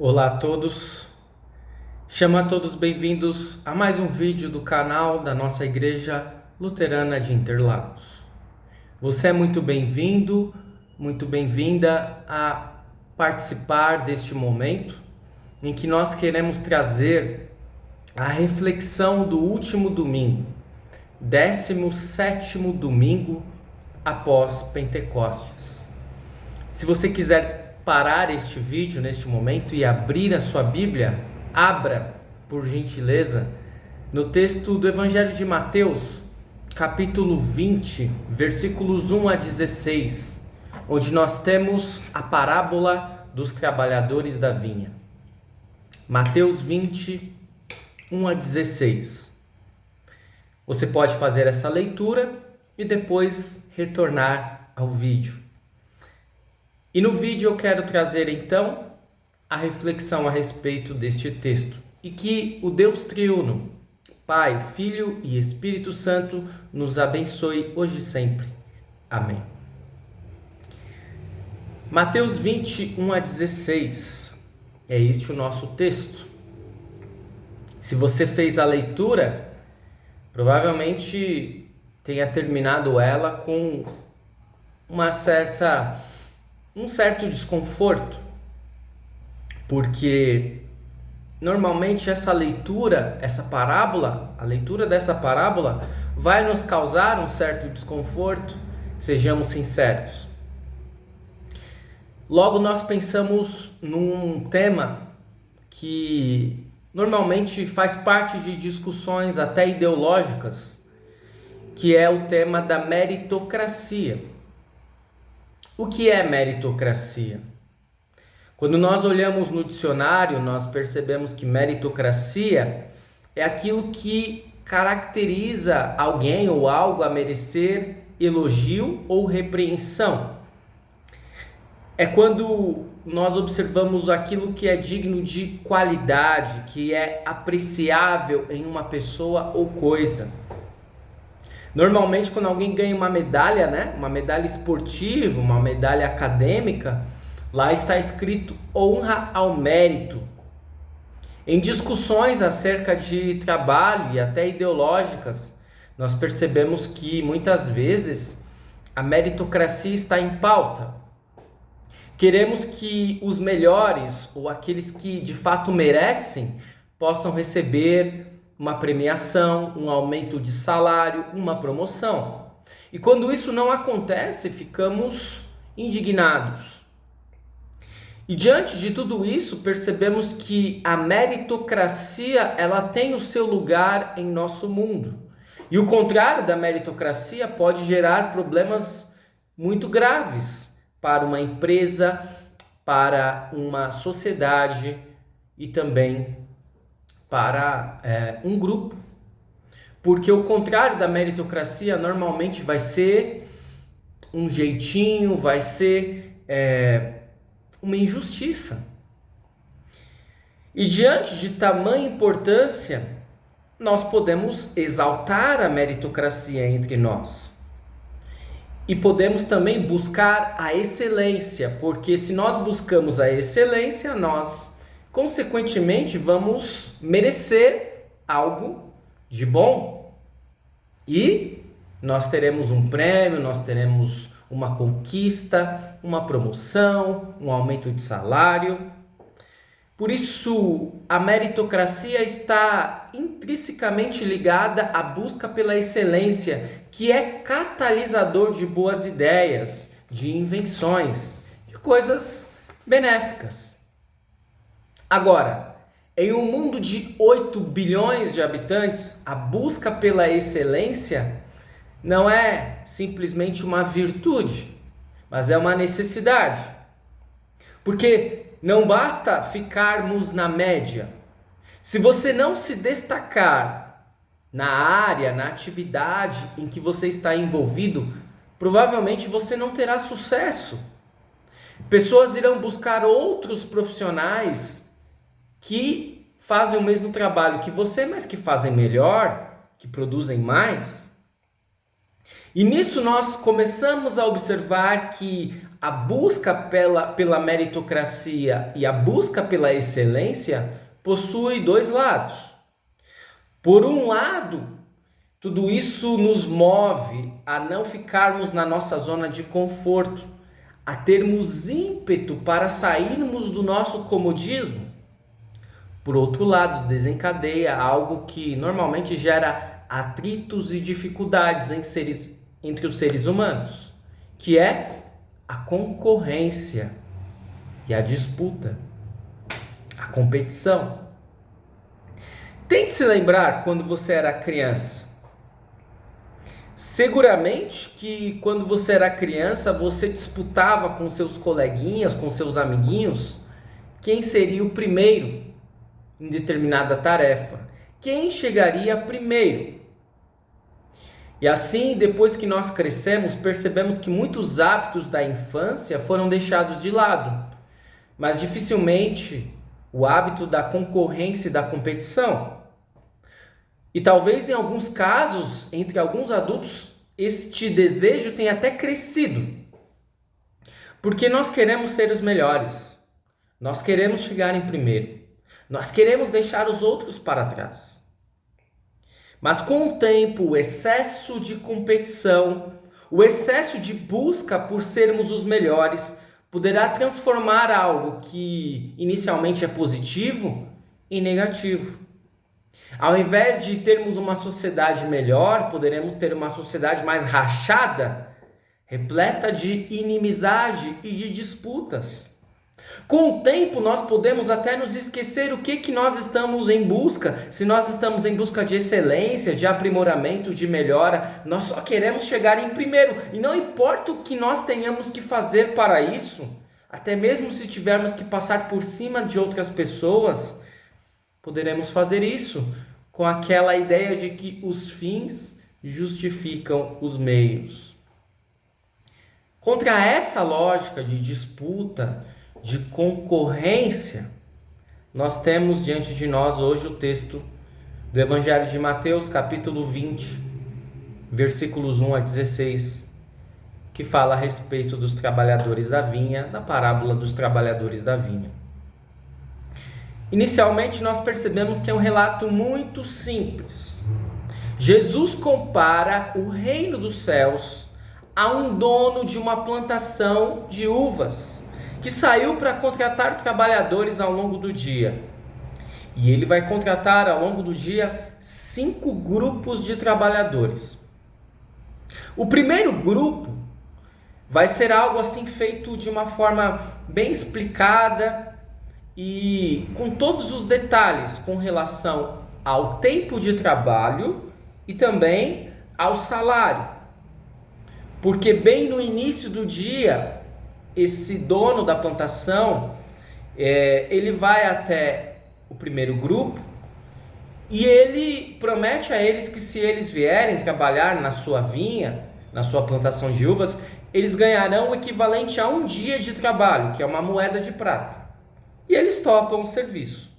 Olá a todos, chamo a todos bem-vindos a mais um vídeo do canal da nossa Igreja Luterana de Interlagos. Você é muito bem-vindo, muito bem-vinda a participar deste momento em que nós queremos trazer a reflexão do último domingo, 17º domingo após Pentecostes. Se você quiser parar este vídeo neste momento e abrir a sua Bíblia, abra, por gentileza, no texto do Evangelho de Mateus, capítulo 20, versículos 1 a 16, onde nós temos a parábola dos trabalhadores da vinha. Mateus 20, 1 a 16. Você pode fazer essa leitura e depois retornar ao vídeo. E no vídeo eu quero trazer então a reflexão a respeito deste texto. E que o Deus triuno, Pai, Filho e Espírito Santo nos abençoe hoje e sempre. Amém. Mateus 20, 1 a 16. É este o nosso texto. Se você fez a leitura, provavelmente tenha terminado ela com um certo desconforto, porque normalmente essa leitura, a leitura dessa parábola vai nos causar um certo desconforto, sejamos sinceros. Logo nós pensamos num tema que normalmente faz parte de discussões até ideológicas, que é o tema da meritocracia. O que é meritocracia? Quando nós olhamos no dicionário, nós percebemos que meritocracia é aquilo que caracteriza alguém ou algo a merecer elogio ou repreensão. É quando nós observamos aquilo que é digno de qualidade, que é apreciável em uma pessoa ou coisa. Normalmente, quando alguém ganha uma medalha, uma medalha esportiva, uma medalha acadêmica, lá está escrito honra ao mérito. Em discussões acerca de trabalho e até ideológicas, nós percebemos que muitas vezes a meritocracia está em pauta. Queremos que os melhores ou aqueles que de fato merecem possam receber uma premiação, um aumento de salário, uma promoção. E quando isso não acontece, ficamos indignados. E diante de tudo isso, percebemos que a meritocracia, ela tem o seu lugar em nosso mundo. E o contrário da meritocracia pode gerar problemas muito graves para uma empresa, para uma sociedade e também para um grupo, porque o contrário da meritocracia normalmente vai ser um jeitinho, vai ser uma injustiça. E diante de tamanha importância, nós podemos exaltar a meritocracia entre nós. E podemos também buscar a excelência, porque se nós buscamos a excelência, nós consequentemente vamos merecer algo de bom. E nós teremos um prêmio, nós teremos uma conquista, uma promoção, um aumento de salário. Por isso, a meritocracia está intrinsecamente ligada à busca pela excelência, que é catalisador de boas ideias, de invenções, de coisas benéficas. Agora, em um mundo de 8 bilhões de habitantes, a busca pela excelência não é simplesmente uma virtude, mas é uma necessidade. Porque não basta ficarmos na média. Se você não se destacar na área, na atividade em que você está envolvido, provavelmente você não terá sucesso. Pessoas irão buscar outros profissionais que fazem o mesmo trabalho que você, mas que fazem melhor, que produzem mais. E nisso nós começamos a observar que a busca pela meritocracia e a busca pela excelência possui dois lados. Por um lado, tudo isso nos move a não ficarmos na nossa zona de conforto, a termos ímpeto para sairmos do nosso comodismo. Por outro lado, desencadeia algo que normalmente gera atritos e dificuldades entre os seres humanos, que é a concorrência e a disputa, a competição. Tente se lembrar quando você era criança. Seguramente que quando você era criança, você disputava com seus coleguinhas, com seus amiguinhos, quem seria o primeiro em determinada tarefa, quem chegaria primeiro. E assim, depois que nós crescemos, percebemos que muitos hábitos da infância foram deixados de lado, mas dificilmente o hábito da concorrência e da competição. E talvez em alguns casos, entre alguns adultos, este desejo tenha até crescido, porque nós queremos ser os melhores, nós queremos chegar em primeiro, nós queremos deixar os outros para trás. Mas com o tempo, o excesso de competição, o excesso de busca por sermos os melhores, poderá transformar algo que inicialmente é positivo em negativo. Ao invés de termos uma sociedade melhor, poderemos ter uma sociedade mais rachada, repleta de inimizade e de disputas. Com o tempo, nós podemos até nos esquecer o que nós estamos em busca. Se nós estamos em busca de excelência, de aprimoramento, de melhora, nós só queremos chegar em primeiro. E não importa o que nós tenhamos que fazer para isso, até mesmo se tivermos que passar por cima de outras pessoas, poderemos fazer isso com aquela ideia de que os fins justificam os meios. Contra essa lógica de disputa, de concorrência, nós temos diante de nós hoje o texto do Evangelho de Mateus, capítulo 20, versículos 1 a 16, que fala a respeito dos trabalhadores da vinha, da parábola dos trabalhadores da vinha. Inicialmente nós percebemos que é um relato muito simples. Jesus compara o reino dos céus a um dono de uma plantação de uvas, que saiu para contratar trabalhadores ao longo do dia. E ele vai contratar ao longo do dia 5 grupos de trabalhadores. O primeiro grupo vai ser algo assim feito de uma forma bem explicada e com todos os detalhes com relação ao tempo de trabalho e também ao salário. Porque bem no início do dia, esse dono da plantação, ele vai até o primeiro grupo e ele promete a eles que se eles vierem trabalhar na sua vinha, na sua plantação de uvas, eles ganharão o equivalente a um dia de trabalho, que é uma moeda de prata. E eles topam o serviço.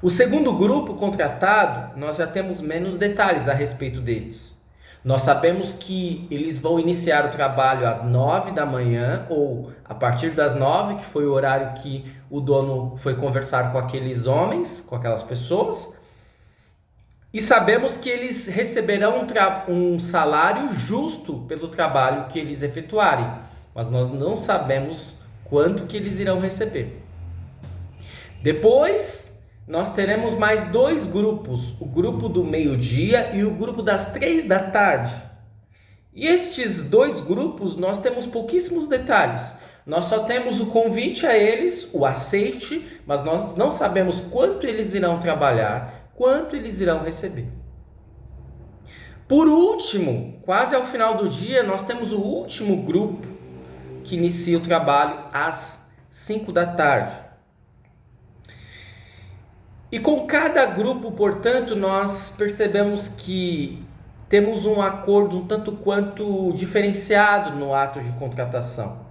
O segundo grupo contratado, nós já temos menos detalhes a respeito deles. Nós sabemos que eles vão iniciar o trabalho às 9 da manhã ou a partir das 9, que foi o horário que o dono foi conversar com aqueles homens, com aquelas pessoas. E sabemos que eles receberão um salário justo pelo trabalho que eles efetuarem, mas nós não sabemos quanto que eles irão receber. Depois, nós teremos mais 2 grupos, o grupo do meio-dia e o grupo das 3 da tarde. E estes 2 grupos nós temos pouquíssimos detalhes. Nós só temos o convite a eles, o aceite, mas nós não sabemos quanto eles irão trabalhar, quanto eles irão receber. Por último, quase ao final do dia, nós temos o último grupo que inicia o trabalho às 5 da tarde. E com cada grupo, portanto, nós percebemos que temos um acordo um tanto quanto diferenciado no ato de contratação.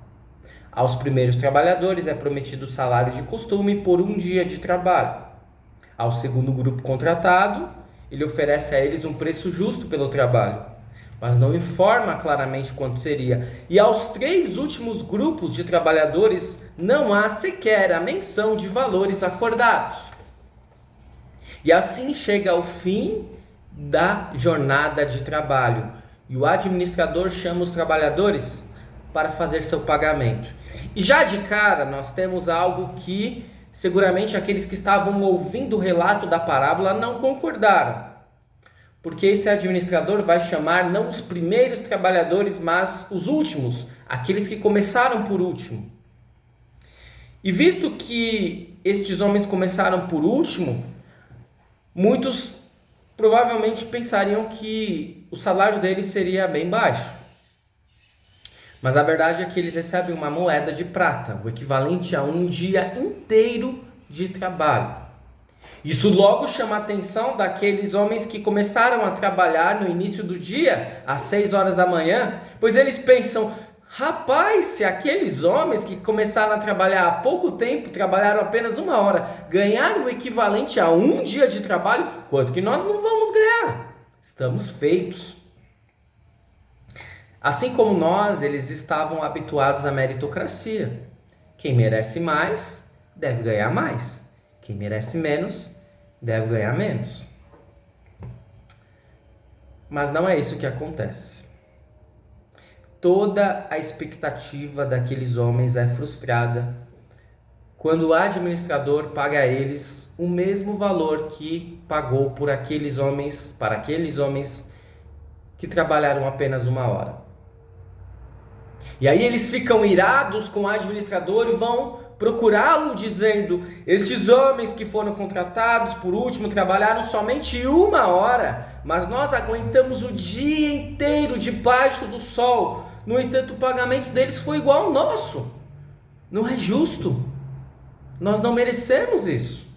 Aos primeiros trabalhadores é prometido salário de costume por um dia de trabalho. Ao segundo grupo contratado, ele oferece a eles um preço justo pelo trabalho. mas não informa claramente quanto seria. E aos 3 últimos grupos de trabalhadores não há sequer a menção de valores acordados. E assim chega ao fim da jornada de trabalho. E o administrador chama os trabalhadores para fazer seu pagamento. E já de cara nós temos algo que seguramente aqueles que estavam ouvindo o relato da parábola não concordaram. Porque esse administrador vai chamar não os primeiros trabalhadores, mas os últimos, aqueles que começaram por último. E visto que estes homens começaram por último, muitos provavelmente pensariam que o salário deles seria bem baixo. Mas a verdade é que eles recebem uma moeda de prata, o equivalente a um dia inteiro de trabalho. Isso logo chama a atenção daqueles homens que começaram a trabalhar no início do dia, às 6 horas da manhã, pois eles pensam: rapaz, se aqueles homens que começaram a trabalhar há pouco tempo, trabalharam apenas 1 hora, ganharam o equivalente a um dia de trabalho, quanto que nós não vamos ganhar? Estamos feitos. Assim como nós, eles estavam habituados à meritocracia. Quem merece mais, deve ganhar mais. Quem merece menos, deve ganhar menos. Mas não é isso que acontece. Toda a expectativa daqueles homens é frustrada quando o administrador paga a eles o mesmo valor que pagou para aqueles homens que trabalharam apenas 1 hora. E aí eles ficam irados com o administrador e vão procurá-lo dizendo: estes homens que foram contratados por último trabalharam somente 1 hora, mas nós aguentamos o dia inteiro debaixo do sol. No entanto, o pagamento deles foi igual ao nosso. Não é justo. Nós não merecemos isso.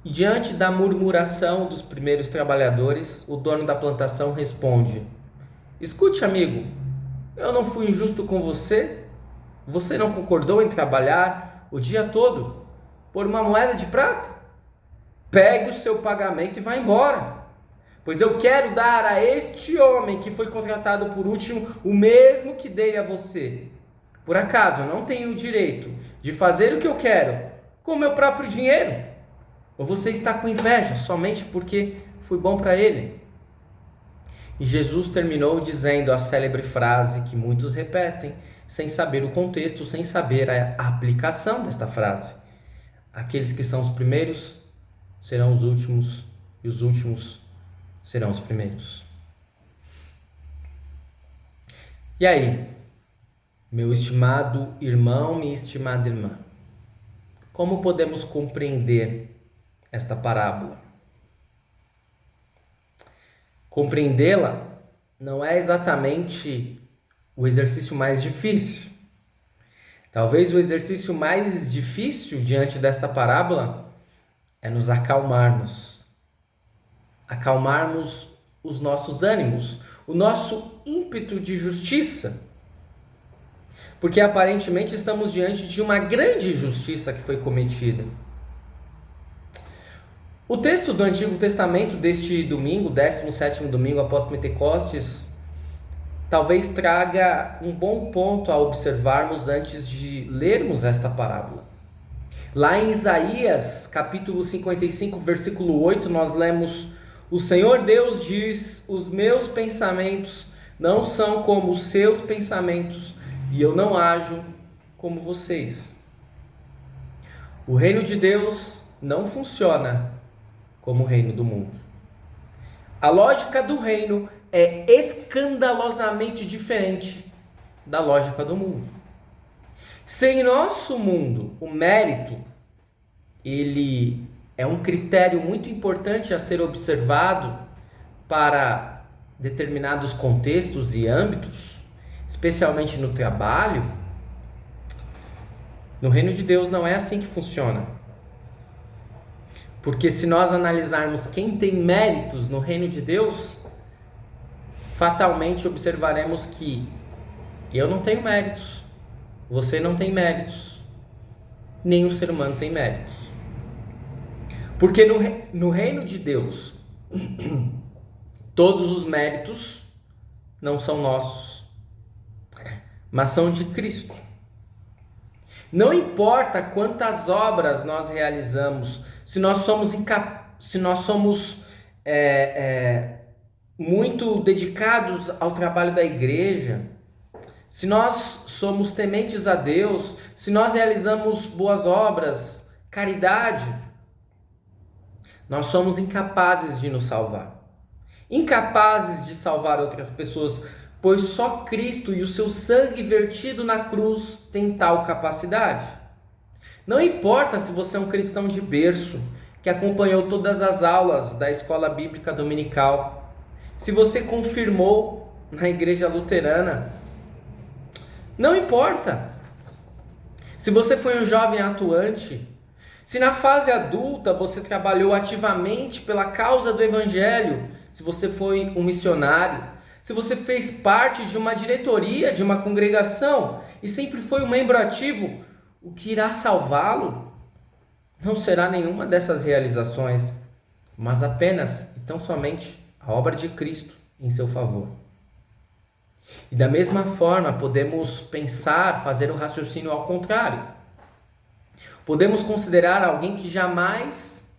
E diante da murmuração dos primeiros trabalhadores, o dono da plantação responde: escute, amigo, eu não fui injusto com você? Você não concordou em trabalhar o dia todo por uma moeda de prata? Pegue o seu pagamento e vá embora, pois eu quero dar a este homem que foi contratado por último o mesmo que dei a você. Por acaso eu não tenho o direito de fazer o que eu quero com o meu próprio dinheiro? Ou você está com inveja somente porque fui bom para ele? E Jesus terminou dizendo a célebre frase que muitos repetem, sem saber o contexto, sem saber a aplicação desta frase: aqueles que são os primeiros serão os últimos, e os últimos serão os primeiros. E aí, meu estimado irmão, minha estimada irmã, como podemos compreender esta parábola? Compreendê-la não é exatamente o exercício mais difícil. Talvez o exercício mais difícil diante desta parábola é nos acalmarmos. Acalmarmos os nossos ânimos, o nosso ímpeto de justiça. Porque aparentemente estamos diante de uma grande injustiça que foi cometida. O texto do Antigo Testamento deste domingo, 17º domingo após Pentecostes, talvez traga um bom ponto a observarmos antes de lermos esta parábola. Lá em Isaías, capítulo 55, versículo 8, nós lemos: o Senhor Deus diz, os meus pensamentos não são como os seus pensamentos, e eu não ajo como vocês. O reino de Deus não funciona como o reino do mundo. A lógica do reino é escandalosamente diferente da lógica do mundo. Se em nosso mundo o mérito ele é um critério muito importante a ser observado para determinados contextos e âmbitos, especialmente no trabalho, no reino de Deus não é assim que funciona. Porque se nós analisarmos quem tem méritos no reino de Deus, fatalmente observaremos que eu não tenho méritos, você não tem méritos, nenhum ser humano tem méritos. Porque no reino de Deus, todos os méritos não são nossos, mas são de Cristo. Não importa quantas obras nós realizamos, se nós somos muito dedicados ao trabalho da igreja, se nós somos tementes a Deus, se nós realizamos boas obras, caridade, nós somos incapazes de nos salvar. Incapazes de salvar outras pessoas, pois só Cristo e o seu sangue vertido na cruz tem tal capacidade. Não importa se você é um cristão de berço, que acompanhou todas as aulas da escola bíblica dominical, se você confirmou na igreja luterana, não importa. Se você foi um jovem atuante, se na fase adulta você trabalhou ativamente pela causa do evangelho, se você foi um missionário, se você fez parte de uma diretoria, de uma congregação e sempre foi um membro ativo, o que irá salvá-lo não será nenhuma dessas realizações, mas apenas e tão somente a obra de Cristo em seu favor. E da mesma forma, podemos pensar, fazer o raciocínio ao contrário. Podemos considerar alguém que jamais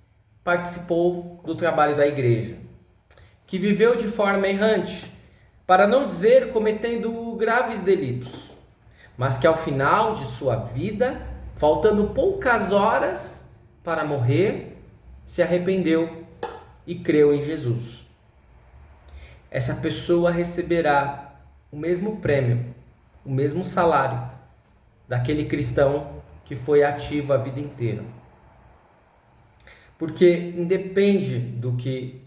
participou do trabalho da igreja, que viveu de forma errante, para não dizer cometendo graves delitos, mas que ao final de sua vida, faltando poucas horas para morrer, se arrependeu e creu em Jesus. Essa pessoa receberá o mesmo prêmio, o mesmo salário daquele cristão que foi ativo a vida inteira. Porque independe do que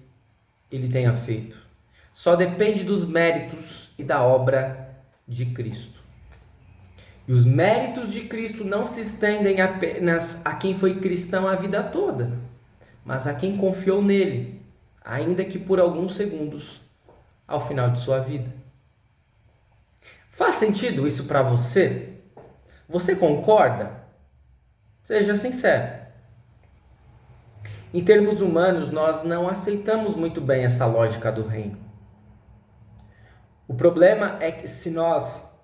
ele tenha feito, só depende dos méritos e da obra de Cristo. E os méritos de Cristo não se estendem apenas a quem foi cristão a vida toda, mas a quem confiou nele, ainda que por alguns segundos, ao final de sua vida. Faz sentido isso para você? Você concorda? Seja sincero. Em termos humanos, nós não aceitamos muito bem essa lógica do reino. O problema é que se nós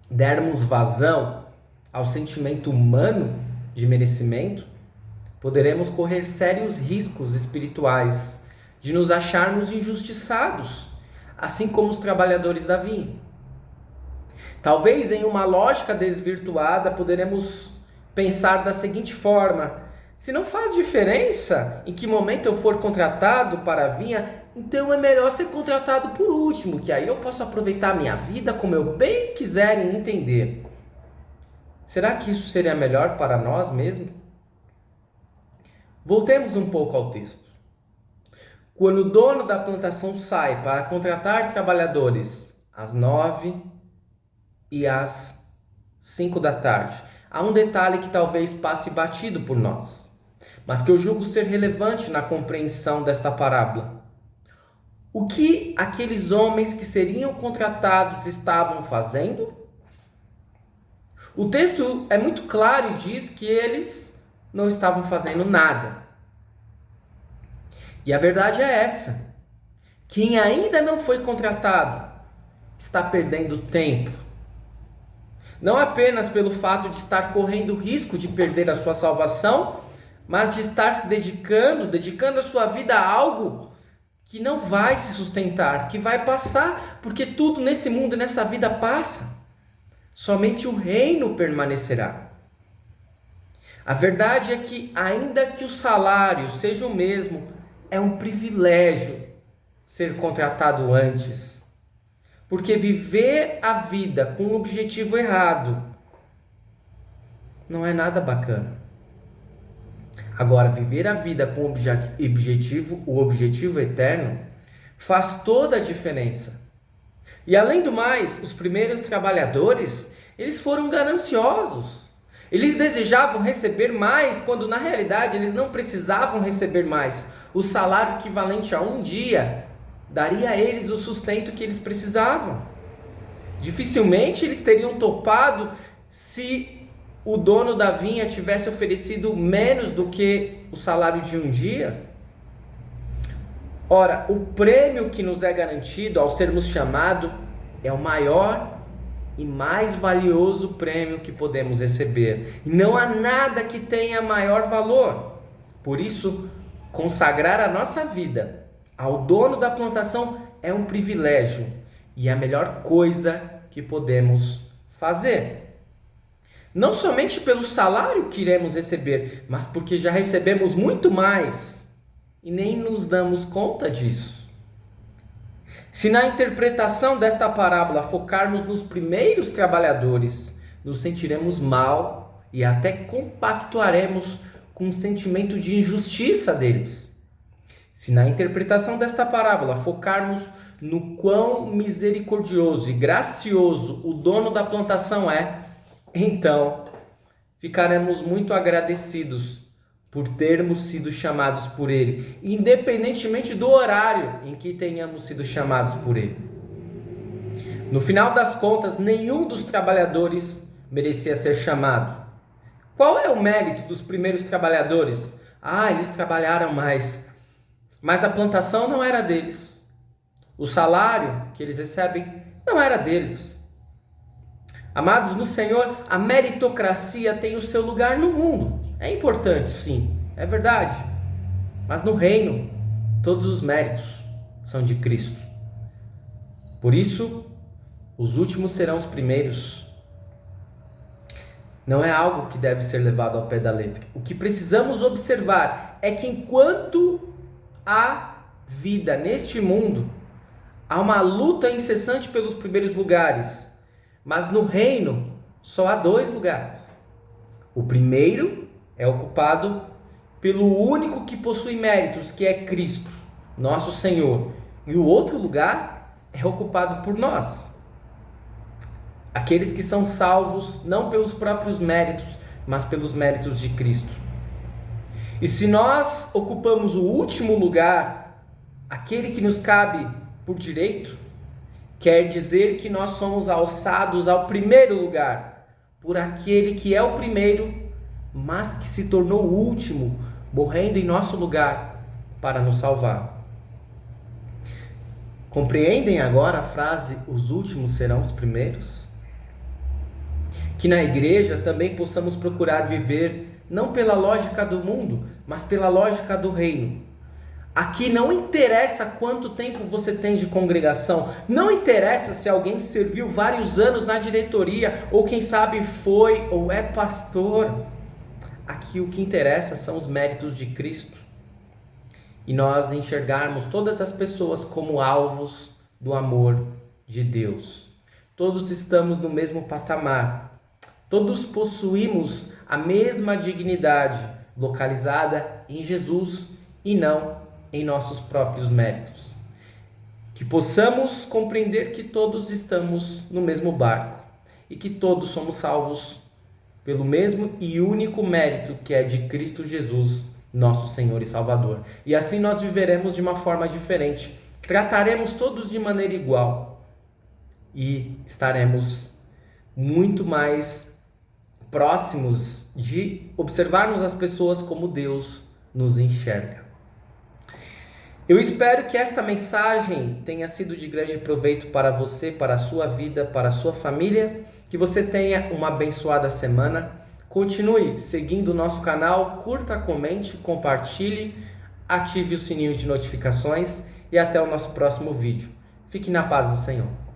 dermos vazão ao sentimento humano de merecimento, poderemos correr sérios riscos espirituais de nos acharmos injustiçados, assim como os trabalhadores da vinha. Talvez em uma lógica desvirtuada poderemos pensar da seguinte forma: se não faz diferença em que momento eu for contratado para a vinha, então é melhor ser contratado por último, que aí eu posso aproveitar a minha vida como eu bem quiser e entender. Será que isso seria melhor para nós mesmos? Voltemos um pouco ao texto. Quando o dono da plantação sai para contratar trabalhadores às 9 e às 5 da tarde, há um detalhe que talvez passe batido por nós, mas que eu julgo ser relevante na compreensão desta parábola. O que aqueles homens que seriam contratados estavam fazendo? O texto é muito claro e diz que eles não estavam fazendo nada. E a verdade é essa: quem ainda não foi contratado está perdendo tempo. Não apenas pelo fato de estar correndo o risco de perder a sua salvação, mas de estar se dedicando a sua vida a algo que não vai se sustentar, que vai passar, porque tudo nesse mundo e nessa vida passa. Somente o reino permanecerá. A verdade é que, ainda que o salário seja o mesmo, é um privilégio ser contratado antes. Porque viver a vida com um objetivo errado não é nada bacana. Agora, viver a vida com o objetivo eterno, faz toda a diferença. E além do mais, os primeiros trabalhadores, eles foram gananciosos. Eles desejavam receber mais, quando na realidade eles não precisavam receber mais. O salário equivalente a um dia daria a eles o sustento que eles precisavam. Dificilmente eles teriam topado se o dono da vinha tivesse oferecido menos do que o salário de um dia. Ora, o prêmio que nos é garantido ao sermos chamados é o maior e mais valioso prêmio que podemos receber. E não há nada que tenha maior valor. Por isso, consagrar a nossa vida ao dono da plantação é um privilégio e a melhor coisa que podemos fazer. Não somente pelo salário que iremos receber, mas porque já recebemos muito mais e nem nos damos conta disso. Se na interpretação desta parábola focarmos nos primeiros trabalhadores, nos sentiremos mal e até compactuaremos com um sentimento de injustiça deles. Se na interpretação desta parábola focarmos no quão misericordioso e gracioso o dono da plantação é, então ficaremos muito agradecidos por termos sido chamados por Ele, independentemente do horário em que tenhamos sido chamados por Ele. No final das contas, nenhum dos trabalhadores merecia ser chamado. Qual é o mérito dos primeiros trabalhadores? Eles trabalharam mais, mas a plantação não era deles. O salário que eles recebem não era deles. Amados no Senhor, a meritocracia tem o seu lugar no mundo. É importante, sim, é verdade. Mas no reino, todos os méritos são de Cristo. Por isso, os últimos serão os primeiros. Não é algo que deve ser levado ao pé da letra. O que precisamos observar é que enquanto há vida neste mundo, há uma luta incessante pelos primeiros lugares. Mas no reino, só há 2 lugares. O primeiro é ocupado pelo único que possui méritos, que é Cristo, nosso Senhor. E o outro lugar é ocupado por nós. Aqueles que são salvos não pelos próprios méritos, mas pelos méritos de Cristo. E se nós ocupamos o último lugar, aquele que nos cabe por direito, quer dizer que nós somos alçados ao primeiro lugar, por aquele que é o primeiro, mas que se tornou o último, morrendo em nosso lugar para nos salvar. Compreendem agora a frase, os últimos serão os primeiros? Que na igreja também possamos procurar viver não pela lógica do mundo, mas pela lógica do reino. Aqui não interessa quanto tempo você tem de congregação, não interessa se alguém serviu vários anos na diretoria, ou quem sabe foi ou é pastor. Aqui o que interessa são os méritos de Cristo. E nós enxergarmos todas as pessoas como alvos do amor de Deus. Todos estamos no mesmo patamar. Todos possuímos a mesma dignidade, localizada em Jesus e não em nossos próprios méritos. Que possamos compreender que todos estamos no mesmo barco e que todos somos salvos pelo mesmo e único mérito que é de Cristo Jesus, nosso Senhor e Salvador. E assim nós viveremos de uma forma diferente, trataremos todos de maneira igual e estaremos muito mais próximos de observarmos as pessoas como Deus nos enxerga. Eu espero que esta mensagem tenha sido de grande proveito para você, para a sua vida, para a sua família, que você tenha uma abençoada semana. Continue seguindo o nosso canal, curta, comente, compartilhe, ative o sininho de notificações e até o nosso próximo vídeo. Fique na paz do Senhor.